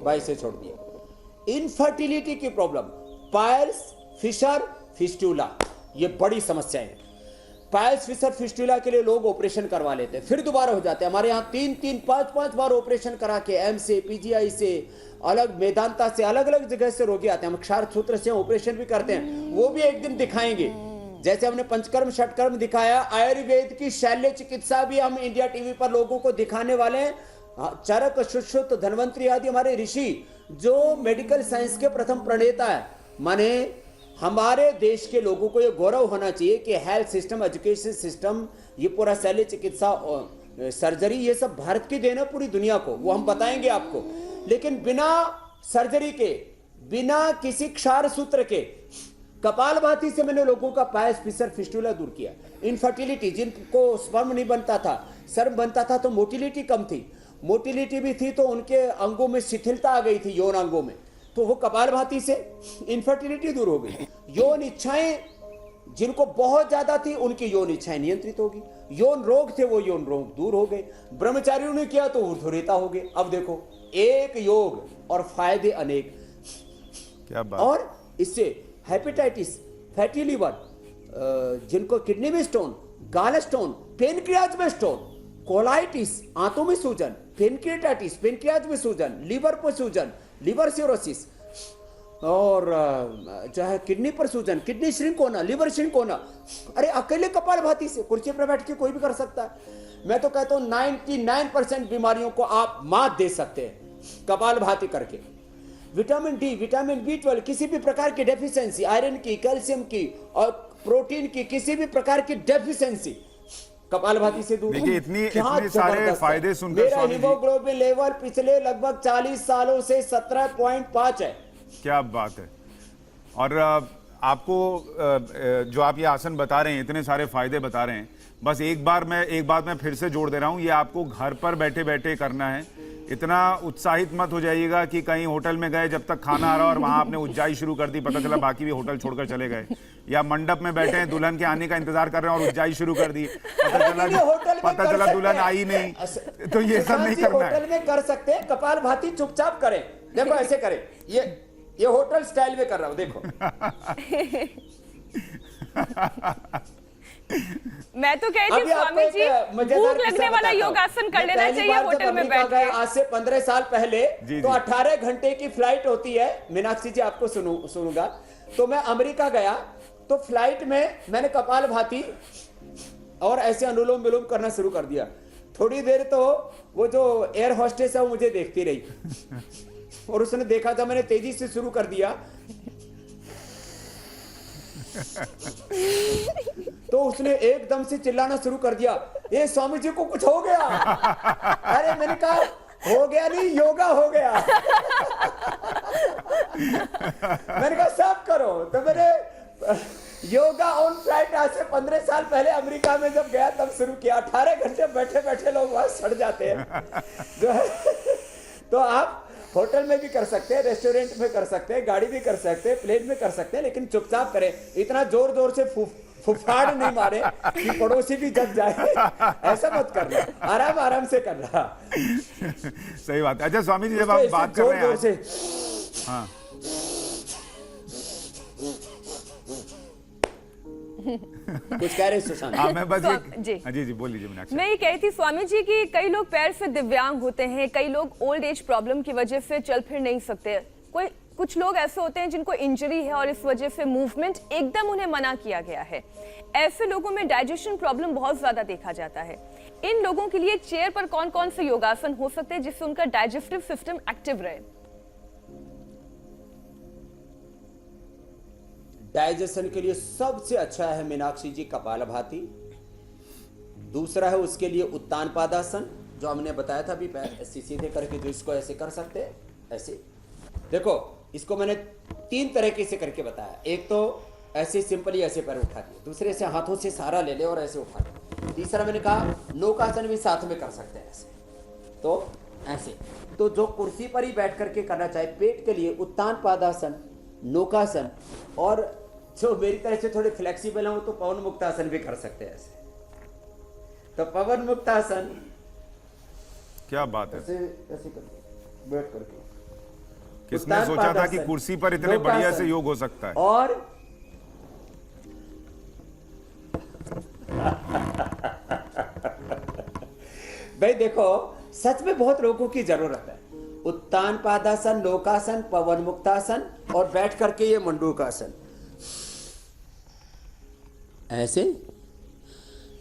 22 से छोड़ दिया। इनफर्टिलिटी की प्रॉब्लम, पायल्स, फिशर, फिस्टुला, ये बड़ी समस्या है। पायल्स, फिशर, फिस्टुला के लिए लोग ऑपरेशन करवा लेते हैं, फिर दोबारा हो जाते हैं। हमारे यहाँ 3-3, 5-5 बार ऑपरेशन करा के एम्स से, पीजीआई से, अलग मेदांता से, अलग अलग जगह से रोगी आते हैं। हम क्षार सूत्र से ऑपरेशन भी करते हैं, वो भी एक दिन दिखाएंगे। जैसे हमने पंचकर्म षटकर्म दिखाया, आयुर्वेद की शल्य चिकित्सा भी हम इंडिया टीवी पर लोगों को दिखाने वाले हैं। चरक, सुश्रुत, धन्वंतरी आदि हमारे ऋषि जो मेडिकल साइंस के प्रथम प्रणेता है। माने हमारे देश के लोगों को ये गौरव होना चाहिए कि हेल्थ सिस्टम, एजुकेशन सिस्टम, ये पूरा शल्य चिकित्सा, सर्जरी, ये सब भारत की देन है पूरी दुनिया को, वो हम बताएंगे आपको। लेकिन बिना सर्जरी के, बिना किसी क्षार सूत्र के, कपालभाति से मैंने लोगों का पायस, फिशर, फिस्टुला दूर किया। इनफर्टिलिटी, जिनको स्पर्म नहीं बनता था, सर्म बनता था तो मोटिलिटी कम थी, मोटिलिटी भी थी तो उनके अंगों में शिथिलता आ गई थी, यौन अंगों में, तो वो कपालभाति से इनफर्टिलिटी दूर हो गई। यौन इच्छाएं जिनको बहुत ज्यादा थी, उनकी यौन इच्छाएं नियंत्रित होगी। यौन रोग थे, वो यौन रोग दूर हो गए। ब्रह्मचारियों ने किया तो ऊर्ध्वरेता हो गए। अब देखो, एक योग और फायदे अनेक। क्या बात। और इससे हेपेटाइटिस, फैटी लीवर, जिनको किडनी में स्टोन, गाल स्टोन, पेनक्रियाज में स्टोन, कोलाइटिस, आंतों में सूजन, पेनक्रियाटाइटिस, पेनक्रियाज में सूजन, लीवर पर सूजन, लिवर सिरोसिस, और जो है किडनी पर सूजन, किडनी श्रिंक होना, लिवर श्रिंक होना, अरे अकेले कपालभाति से कुर्सी पर बैठ के कोई भी कर सकता है। मैं तो कहता हूं 99% बीमारियों को आप मात दे सकते हैं कपालभाति करके। विटामिन डी, विटामिन B12, किसी भी प्रकार की डेफिशिएंसी, आयरन की, कैल्शियम की और प्रोटीन की किसी भी प्रकार की डेफिशिएंसी कपालभाति से दूर। देखिए इतने सारे फायदे सुनकर मेरा हीमोग्लोबिन लेवल पिछले लगभग 40 सालों से 17.5 है। क्या बात है। और आपको जो आप ये आसन बता रहे हैं, इतने सारे फायदे बता रहे हैं, बस एक बात मैं फिर से जोड़ दे रहा हूं, ये आपको घर पर बैठे बैठे करना है। इतना उत्साहित मत हो जाइएगा कि कहीं होटल में गए, जब तक खाना आ रहा और वहां आपने उज्जाई शुरू कर दी, पता चला बाकी भी होटल छोड़कर चले गए, या मंडप में बैठे हैं, दुल्हन के आने का इंतजार कर रहे हैं और उज्जाई शुरू कर दी, पता चला दुल्हन आई नहीं। तो ये सब नहीं करना है। होटल में कर सकते हैं कपालभाति, चुपचाप करें। देखो ऐसे करें, ये होटल स्टाइल में कर रहा हूं, देखो। मैं तो कहती हूँ स्वामी जी, भूख लगने वाला योगासन कर लेना चाहिए होटल में बैठ के। आज से 15 साल पहले तो 18 घंटे की फ्लाइट होती है। मीनाक्षी जी आपको सुनूंगा। तो मैं अमेरिका गया, तो फ्लाइट में मैंने कपालभाति और ऐसे अनुलोम विलोम करना शुरू कर दिया। थोड़ी देर तो वो जो एयर होस्टेस है वो मुझे देखती रही और उसने देखा था मैंने तेजी से शुरू कर दिया तो उसने एकदम से चिल्लाना शुरू कर दिया, ये स्वामी जी को कुछ हो गया। अरे मैंने कहा हो गया नहीं, योगा हो गया। मैंने कहा सब करो। तो मैंने योगा ऑन फ्लाइट आज से 15 साल पहले अमेरिका में जब गया तब शुरू किया। 18 घंटे बैठे बैठे लोग वहां सड़ जाते हैं। तो आप होटल में भी कर सकते हैं, रेस्टोरेंट में कर सकते हैं, गाड़ी भी कर सकते हैं, प्लेन में कर सकते हैं, लेकिन चुपचाप करें। इतना जोर जोर से फुफाड़ नहीं मारे कि पड़ोसी भी जग जाए, ऐसा मत करना, आराम आराम से करना। सही बात है। अच्छा स्वामी जी, जब आप बात कर रहे हैं, हाँ कुछ कह रहे सुशांत? मैं बस जी बोलिए। मैं ये कही थी स्वामी जी कि कई लोग पैर से दिव्यांग होते हैं, कई लोग ओल्ड एज प्रॉब्लम की वजह से चल फिर नहीं सकते, कुछ लोग ऐसे होते हैं जिनको इंजरी है और इस वजह से मूवमेंट एकदम उन्हें मना किया गया है। ऐसे लोगों में डाइजेशन प्रॉब्लम बहुत ज्यादा देखा जाता है। इन लोगों के लिए चेयर पर कौन कौन से योगासन हो सकते हैं जिससे उनका डाइजेस्टिव सिस्टम एक्टिव रहे? डाइजेशन के लिए सबसे अच्छा है मीनाक्षी जी कपालभाति। दूसरा है उसके लिए उत्तान पादासन, जो हमने बताया था अभी, पैर ऐसे सीधे करके जो इसको ऐसे कर सकते हैं, ऐसे देखो इसको मैंने 3 तरीके से करके बताया। एक तो ऐसे सिंपली ऐसे पैर उठा दिए, दूसरे से हाथों से सहारा ले ले और ऐसे उठा दिए, तीसरा मैंने कहा नौकासन भी साथ में कर सकते हैं ऐसे, तो ऐसे। तो जो कुर्सी पर ही बैठ करके करना चाहे, पेट के लिए उत्तान पादासन, नौकासन, और जो मेरी तरह से थोड़े फ्लेक्सिबल हो तो पवन मुक्तासन भी कर सकते हैं ऐसे। तो पवन मुक्तासन क्या बात है, ऐसे ऐसे करके बैठ करके किसने उत्तान सोचा था कि पादासन, कुर्सी पर इतने लोकासन, बढ़िया से योग हो सकता है। और भाई देखो, सच में बहुत लोगों की जरूरत है। उत्तान पादासन, लोकासन, पवन मुक्तासन और बैठ करके ये मंडूकासन, ऐसे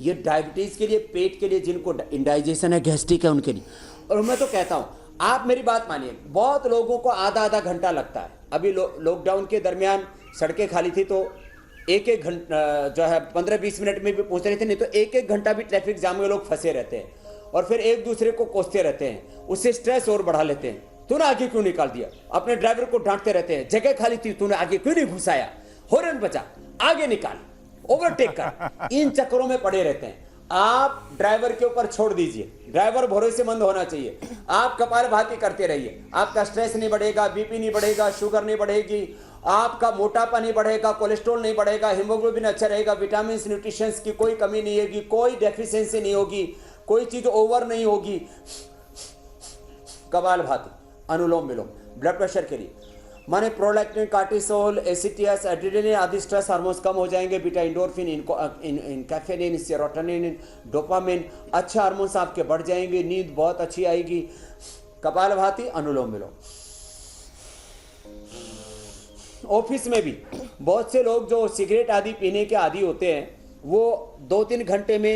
ये डायबिटीज के लिए, पेट के लिए, जिनको इंडाइजेशन है, गैस्ट्रिक है, उनके लिए। और मैं तो कहता हूं, आप मेरी बात मानिए, बहुत लोगों को आधा आधा घंटा लगता है। अभी लॉकडाउन के दरमियान सड़कें खाली थी तो एक घंटा जो है 15-20 मिनट में भी पहुंच रहे थे, नहीं तो एक घंटा भी ट्रैफिक जाम में लोग फंसे रहते हैं और फिर एक दूसरे को कोसते रहते हैं, उससे स्ट्रेस और बढ़ा लेते हैं। तूने आगे क्यों निकाल दिया, अपने ड्राइवर को डांटते रहते हैं, जगह खाली थी तूने आगे क्यों नहीं घुसाया, हॉर्न बजा, आगे निकाल, ओवरटेक कर। इन चक्करों में पड़े रहते हैं। आप ड्राइवर के ऊपर छोड़ दीजिए, ड्राइवर भरोसेमंद होना चाहिए। आप कपालभाति करते रहिए, आपका स्ट्रेस नहीं बढ़ेगा, बीपी नहीं बढ़ेगा, शुगर नहीं बढ़ेगी, आपका मोटापा नहीं बढ़ेगा, कोलेस्ट्रॉल नहीं बढ़ेगा, हीमोग्लोबिन अच्छा रहेगा, विटामिन न्यूट्रिशंस की कोई कमी नहीं होगी, कोई डेफिशिएंसी नहीं होगी, कोई चीज ओवर नहीं होगी। कपालभाति, अनुलोम विलोम, ब्लड प्रेशर के लिए माने प्रोलैक्टिन, कार्टिसोल, एसिटियस, एड्रेनालिन आदि स्ट्रेस हार्मोन्स कम हो जाएंगे। बीटा इंडोर्फिन, कैफेनिन, सेरोटोनिन, डोपामिन, अच्छे हार्मोन्स आपके बढ़ जाएंगे, नींद बहुत अच्छी आएगी। कपालभाति, अनुलोम विलोम। ऑफिस में भी बहुत से लोग जो सिगरेट आदि पीने के आदी होते हैं, वो 2-3 घंटे में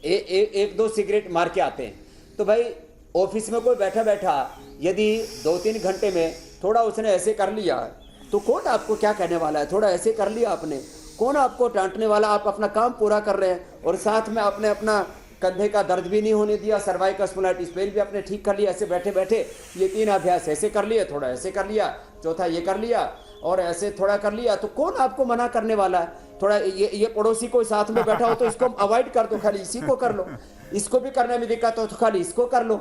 एक दो सिगरेट मार के आते हैं। तो भाई ऑफिस में कोई बैठा बैठा यदि 2-3 घंटे में थोड़ा उसने ऐसे कर लिया तो कौन आपको क्या कहने वाला है, थोड़ा ऐसे कर लिया आपने, कौन आपको डांटने वाला। आप अपना काम पूरा कर रहे हैं और साथ में आपने अपना कंधे का दर्द भी नहीं होने दिया, सर्वाइकल स्पॉन्डिलाइटिस पेन भी आपने ठीक कर लिया। ऐसे बैठे बैठे ये 3 अभ्यास ऐसे कर लिए, थोड़ा ऐसे कर लिया, चौथा ये कर लिया और ऐसे थोड़ा कर लिया, तो कौन आपको मना करने वाला है। थोड़ा ये पड़ोसी कोई साथ में बैठा हो तो इसको अवॉइड कर दो, खाली इसी को कर लो। इसको भी करने में दिक्कत हो तो खाली इसको कर लो।